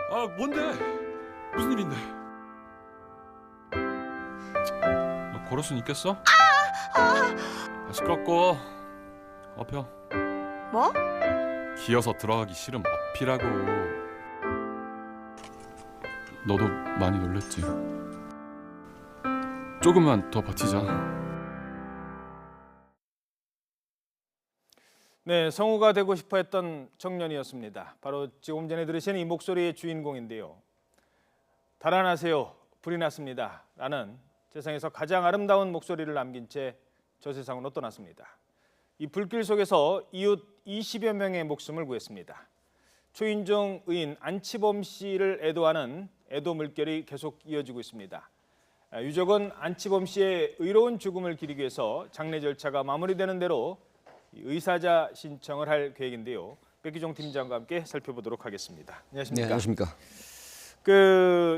아, 뭔데? 무슨 일인데? 너 걸을 순 있겠어? 아, 시끄럽고 엎혀. 뭐? 기어서 들어가기 싫음 어필하고. 너도 많이 놀랬지? 조금만 더 버티자. 네, 성우가 되고 싶어 했던 청년이었습니다. 바로 지금 전에 들으신 이 목소리의 주인공인데요. 달아나세요, 불이 났습니다 라는 세상에서 가장 아름다운 목소리를 남긴 채 저 세상으로 떠났습니다. 이 불길 속에서 이웃 20여 명의 목숨을 구했습니다. 초인종 의인 안치범 씨를 애도하는 애도 물결이 계속 이어지고 있습니다. 유족은 안치범 씨의 의로운 죽음을 기리기 위해서 장례 절차가 마무리되는 대로 의사자 신청을 할 계획인데요. 백기종 팀장과 함께 살펴보도록 하겠습니다. 안녕하십니까? 네, 안녕하십니까?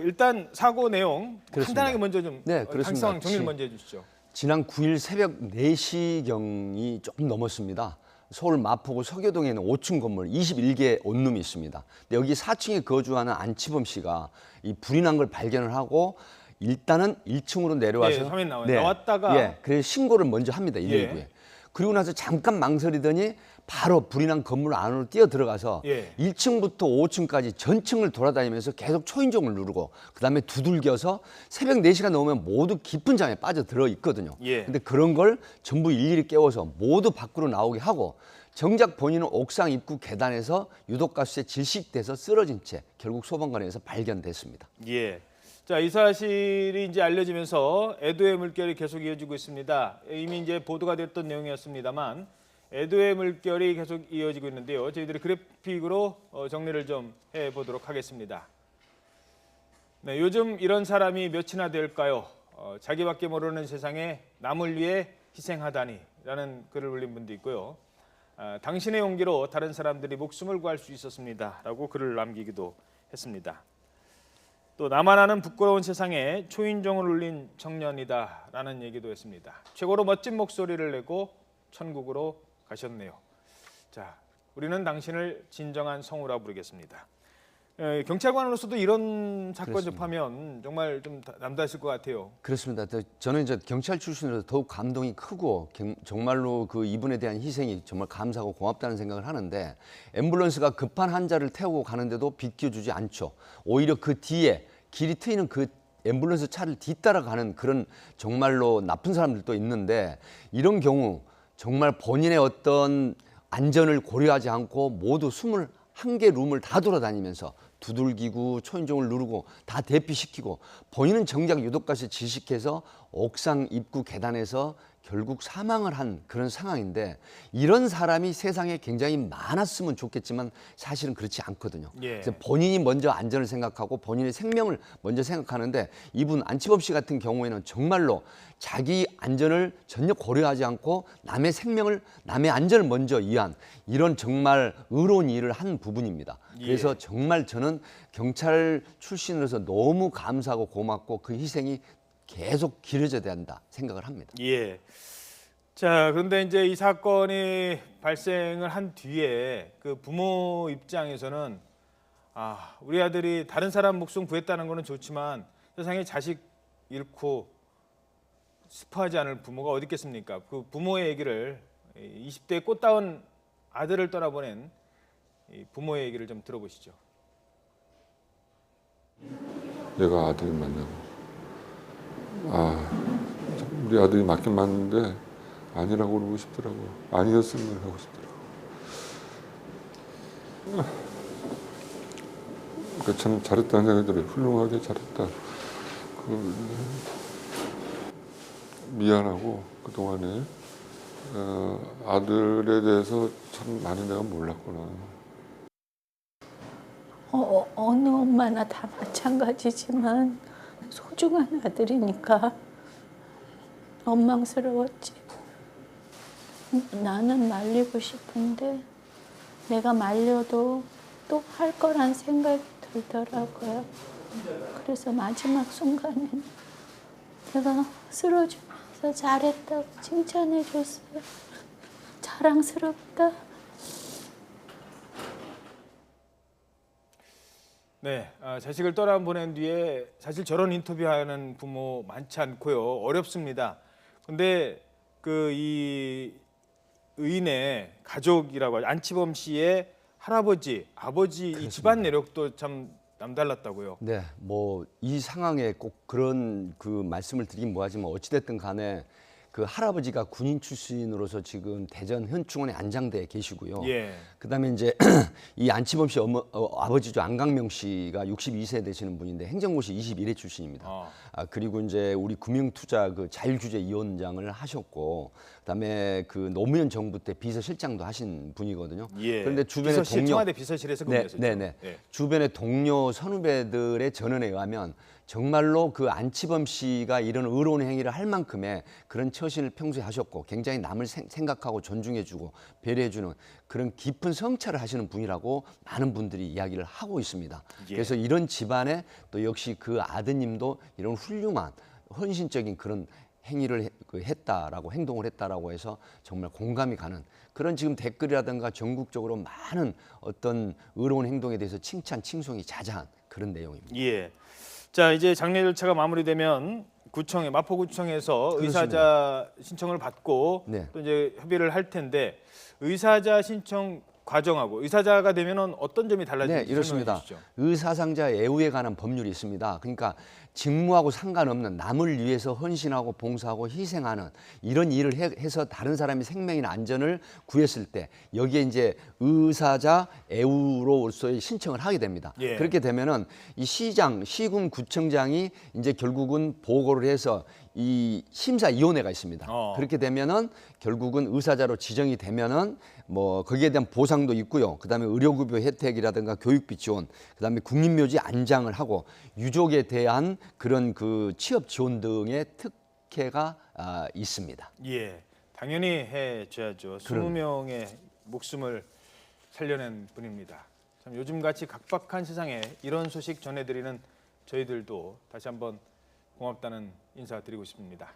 일단 사고 내용 그렇습니다. 간단하게 먼저 좀 네, 그렇습니다. 당시 상황 정리를 먼저 해주시죠. 지난 9일 새벽 4시경이 조금 넘었습니다. 서울 마포구 서교동에 있는 5층 건물 21개 원룸이 있습니다. 근데 여기 4층에 거주하는 안치범 씨가 이 불이 난 걸 발견을 하고 일단은 1층으로 내려와서 네, 화면 나와요. 나왔다가 그래서 신고를 먼저 합니다. 119에. 예. 그리고 나서 잠깐 망설이더니 바로 불이 난 건물 안으로 뛰어 들어가서 예. 1층부터 5층까지 전층을 돌아다니면서 계속 초인종을 누르고 그다음에 두들겨서 새벽 4시가 넘으면 모두 깊은 잠에 빠져들어 있거든요. 예. 근데 그런 걸 전부 일일이 깨워서 모두 밖으로 나오게 하고 정작 본인은 옥상 입구 계단에서 유독가스에 질식돼서 쓰러진 채 결국 소방관에서 발견됐습니다. 예. 자, 이 사실이 이제 알려지면서 애도의 물결이 계속 이어지고 있습니다. 이미 이제 보도가 됐던 내용이었습니다만 애도의 물결이 계속 이어지고 있는데요. 저희들이 그래픽으로 정리를 좀 해보도록 하겠습니다. 네, 요즘 이런 사람이 몇이나 될까요? 자기밖에 모르는 세상에 남을 위해 희생하다니라는 글을 올린 분도 있고요. 당신의 용기로 다른 사람들이 목숨을 구할 수 있었습니다라고 글을 남기기도 했습니다. 또 나만 아는 부끄러운 세상에 초인종을 울린 청년이다라는 얘기도 했습니다. 최고로 멋진 목소리를 내고 천국으로 가셨네요. 자, 우리는 당신을 진정한 성우라 부르겠습니다. 경찰관으로서도 이런 사건 그렇습니다. 접하면 정말 좀 남다르실 것 같아요. 그렇습니다. 저는 이제 경찰 출신으로서 더욱 감동이 크고 정말로 그 이분에 대한 희생이 정말 감사하고 고맙다는 생각을 하는데 앰뷸런스가 급한 환자를 태우고 가는데도 비켜주지 않죠. 오히려 그 뒤에 길이 트이는 그 앰뷸런스 차를 뒤따라가는 그런 정말로 나쁜 사람들도 있는데 이런 경우 정말 본인의 어떤 안전을 고려하지 않고 모두 21개 룸을 다 돌아다니면서 두들기고 초인종을 누르고 다 대피시키고 본인은 정작 유독가스에 질식해서 옥상 입구 계단에서 결국 사망을 한 그런 상황인데 이런 사람이 세상에 굉장히 많았으면 좋겠지만 사실은 그렇지 않거든요. 예. 그래서 본인이 먼저 안전을 생각하고 본인의 생명을 먼저 생각하는데 이분 안치범 씨 같은 경우에는 정말로 자기 안전을 전혀 고려하지 않고 남의 생명을 남의 안전을 먼저 위한 이런 정말 의로운 일을 한 부분입니다. 그래서 예. 정말 저는 경찰 출신으로서 너무 감사하고 고맙고 그 희생이 계속 길어져야 된다 생각을 합니다. 예. 자, 그런데 이제 이 사건이 발생을 한 뒤에 그 부모 입장에서는 우리 아들이 다른 사람 목숨 구했다는 거는 좋지만 세상에 자식 잃고 슬퍼하지 않을 부모가 어디 있겠습니까? 그 부모의 얘기를 20대에 꽃다운 아들을 떠나보낸 이 부모의 얘기를 좀 들어보시죠. 내가 아들을 만나고 우리 아들이 맞긴 맞는데 아니라고 그러고 싶더라고. 아니었으면 하고 싶더라고. 그러니까 참 잘했다는 생각이 들어요. 훌륭하게 잘했다. 미안하고 그동안에 아들에 대해서 참 많이 내가 몰랐구나. 어느 엄마나 다 마찬가지지만 소중한 아들이니까 원망스러웠지. 나는 말리고 싶은데 내가 말려도 또 할 거란 생각이 들더라고요. 그래서 마지막 순간에 내가 쓰러지면서 잘했다고 칭찬해 줬어요. 자랑스럽다. 네, 자식을 떠나 보낸 뒤에 사실 저런 인터뷰하는 부모 많지 않고요. 어렵습니다. 근데 그 이 의인의 가족이라고 하죠. 안치범 씨의 할아버지, 아버지 이 집안 내력도 참 남달랐다고요. 네, 뭐 이 상황에 꼭 그런 그 말씀을 드리긴 뭐하지만 어찌됐든 간에 그 할아버지가 군인 출신으로서 지금 대전 현충원에 안장돼 계시고요. 예. 그다음에 이제 이 안치범 씨 아버지죠 안강명 씨가 62세 되시는 분인데 행정고시 21회 출신입니다. 그리고 이제 우리 금융투자 그 자율규제위원장을 하셨고, 그다음에 그 노무현 정부 때 비서실장도 하신 분이거든요. 예. 그런데 주변의 비서실, 동료, 청와대 비서실에서 근무했었죠. 네. 예. 주변의 동료 선후배들의 전언에 의하면 정말로 그 안치범 씨가 이런 의로운 행위를 할 만큼의 그런 처신을 평소에 하셨고 굉장히 남을 생각하고 존중해주고 배려해주는 그런 깊은 성찰을 하시는 분이라고 많은 분들이 이야기를 하고 있습니다. 예. 그래서 이런 집안에 또 역시 그 아드님도 이런 훌륭한 헌신적인 그런 행위를 했다라고 행동을 했다라고 해서 정말 공감이 가는 그런 지금 댓글이라든가 전국적으로 많은 어떤 의로운 행동에 대해서 칭찬, 칭송이 자자한 그런 내용입니다. 예. 자, 이제 장례 절차가 마무리되면 구청에 마포구청에서 의사자 신청을 받고 네. 또 이제 협의를 할 텐데 의사자 신청 과정하고 의사자가 되면은 어떤 점이 네, 달라지는지 이렇습니다. 설명해 주시죠. 의사상자 애우에 관한 법률이 있습니다. 그러니까 직무하고 상관없는 남을 위해서 헌신하고 봉사하고 희생하는 이런 일을 해서 다른 사람의 생명이나 안전을 구했을 때 여기에 이제 의사자 애우로서의 신청을 하게 됩니다. 예. 그렇게 되면은 이 시장, 시군 구청장이 이제 결국은 보고를 해서 이 심사위원회가 있습니다. 그렇게 되면은 결국은 의사자로 지정이 되면은 뭐 거기에 대한 보상도 있고요. 그다음에 의료급여 혜택이라든가 교육비 지원, 그다음에 국립묘지 안장을 하고 유족에 대한 그런 그 취업 지원 등의 특혜가 있습니다. 예. 당연히 해 줘야죠. 20명의 목숨을 살려낸 분입니다. 참 요즘같이 각박한 세상에 이런 소식 전해 드리는 저희들도 다시 한번 고맙다는 인사 드리고 싶습니다.